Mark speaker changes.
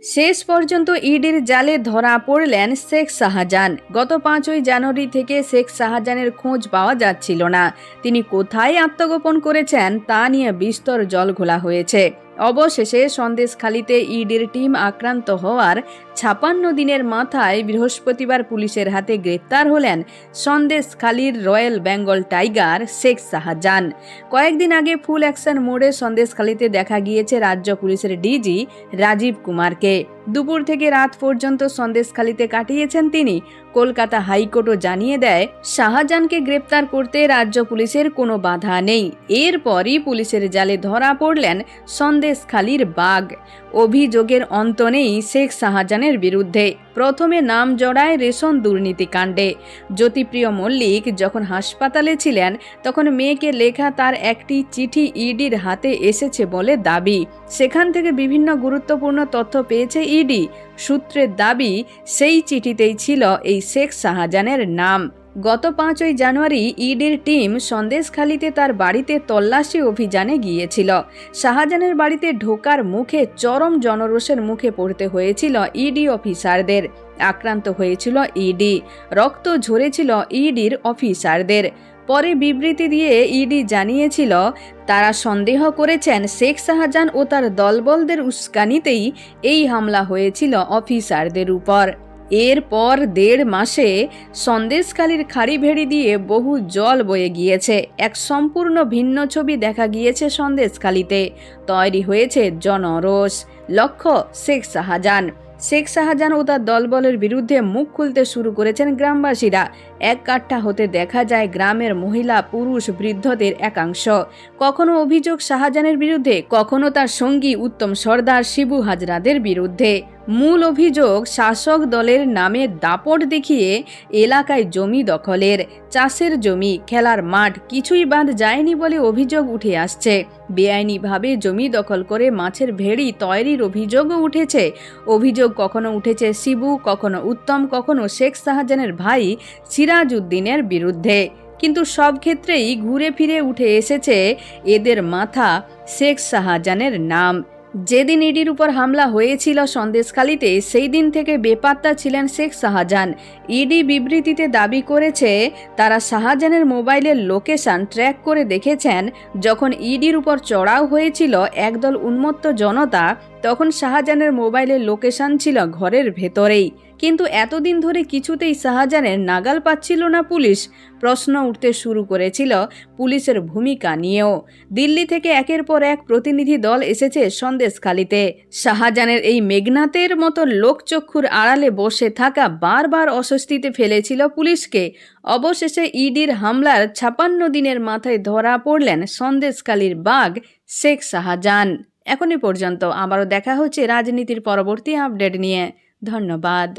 Speaker 1: শেষ পর্যন্ত ইডির জালে ধরা পড়লেন শেখ শাহজাহান। গত 5ই জানুয়ারি থেকে শেখ শাহজাহানের খোঁজ পাওয়া যাচ্ছিল না। তিনি কোথায় আত্মগোপন করেছেন তা নিয়ে বিস্তর জলঘোলা হয়েছে। অবশেষে সন্দেশখালীতে ইডির টিম আক্রান্ত হওয়ার 56 দিনের মাথায় বৃহস্পতিবার পুলিশের হাতে গ্রেপ্তার হলেন সন্দেশখালীর রয়্যাল বেঙ্গল টাইগার শেখ শাহজাহান। কয়েকদিন আগে ফুল অ্যাকশন মোডে সন্দেশখালীতে দেখা গিয়েছে রাজ্য পুলিশের ডিজি রাজীব কুমারকে। দুপুর থেকে রাত পর্যন্ত সন্দেশখালীতে কাটিয়েছেন তিনি। কলকাতা হাইকোর্টও জানিয়ে দেয়, শাহজাহানকে গ্রেপ্তার করতে রাজ্য পুলিশের কোনো বাধা নেই। এরপরই পুলিশের জালে ধরা পড়লেন সন্দেশখালীর বাঘ। অভিযোগের অন্ত নেই শেখ শাহজাহানের বিরুদ্ধে। প্রথমে নাম জড়ায় রেশন দুর্নীতিকাণ্ডে। জ্যোতিপ্রিয় মল্লিক যখন হাসপাতালে ছিলেন তখন মেয়েকে লেখা তার একটি চিঠি ইডির হাতে এসেছে বলে দাবি। সেখান থেকে বিভিন্ন গুরুত্বপূর্ণ তথ্য পেয়েছে ইডি। সূত্রের দাবি, সেই চিঠিতেই ছিল এই শেখ শাহজাহানের নাম। গত 5ই জানুয়ারি ইডির টিম সন্দেশখালীতে তার বাড়িতে তল্লাশি অভিযানে গিয়েছিল। শাহজাহানের বাড়িতে ঢোকার মুখে চরম জনরোষের মুখে পড়তে হয়েছিল ইডি অফিসারদের। আক্রান্ত হয়েছিল ইডি, রক্ত ঝরেছিল ইডির অফিসারদের। পরে বিবৃতি দিয়ে ইডি জানিয়েছিল, তারা সন্দেহ করেছেন শেখ শাহজাহান ও তার দলবলদের উস্কানিতেই এই হামলা হয়েছিল অফিসারদের উপর। এরপর 1.5 মাসে সন্দেশখালীর খাড়ি ভেড়ি দিয়ে বহু জল বয়ে গিয়েছে। এক সম্পূর্ণ ভিন্ন ছবি দেখা গিয়েছে সন্দেশখালীতে। তৈরি হয়েছে জনরোষ। লক্ষ্য শেখ শাহজাহান। শেখ শাহজাহান ও তার দলবলের বিরুদ্ধে মুখ খুলতে শুরু করেছেন গ্রামবাসীরা। এককাট্টা হতে দেখা যায় গ্রামের মহিলা, পুরুষ, বৃদ্ধদের একাংশ। কখনো অভিযোগ শাহজাহানের বিরুদ্ধে, কখনো তার সঙ্গী উত্তম সর্দার, শিবু হাজরাদের বিরুদ্ধে। মূল অভিযোগ, শাসক দলের নামে দাপট দেখিয়ে এলাকায় জমি দখলের। চাষের জমি, খেলার মাঠ কিছুই বাদ যায়নি বলে অভিযোগ উঠে আসছে। বেআইনিভাবে জমি দখল করে মাছের ভেড়ি তৈরির অভিযোগও উঠেছে। অভিযোগ কখনো উঠেছে শিবু, কখনো উত্তম, কখনো শেখ শাহজাহানের ভাই সিরাজউদ্দিনের বিরুদ্ধে। কিন্তু সব ক্ষেত্রেই ঘুরে ফিরে উঠে এসেছে এদের মাথা শেখ শাহজাহানের নাম। যেদিন ইডির উপর হামলা হয়েছিল সন্দেশখালীতে, সেই দিন থেকে বেপাত্তা ছিলেন শেখ শাহজাহান। ইডি বিবৃতিতে দাবি করেছে, তারা শাহজাহানের মোবাইলের লোকেশন ট্র্যাক করে দেখেছেন। যখন ইডির উপর চড়াও হয়েছিল একদল উন্মত্ত জনতা, তখন শাহজাহানের মোবাইলের লোকেশন ছিল ঘরের ভেতরেই। কিন্তু এতদিন ধরে কিছুতেই শাহজাহানের নাগাল পাচ্ছিল না পুলিশ। প্রশ্ন উঠতে শুরু করেছিল পুলিশের ভূমিকা নিয়েও। দিল্লি থেকে একের পর এক প্রতিনিধি দল এসেছে সন্দেশখালীতে। শাহজাহানের এই মেঘনাথের মতো লোকচক্ষুর আড়ালে বসে থাকা বারবার অস্বস্তিতে ফেলেছিল পুলিশকে। অবশেষে ইডির হামলার 56 দিনের মাথায় ধরা পড়লেন সন্দেশখালীর বাঘ শেখ শাহজাহান। এখনই পর্যন্ত। আবারও দেখা হচ্ছে রাজনীতির পরবর্তী আপডেট নিয়ে। ধন্যবাদ।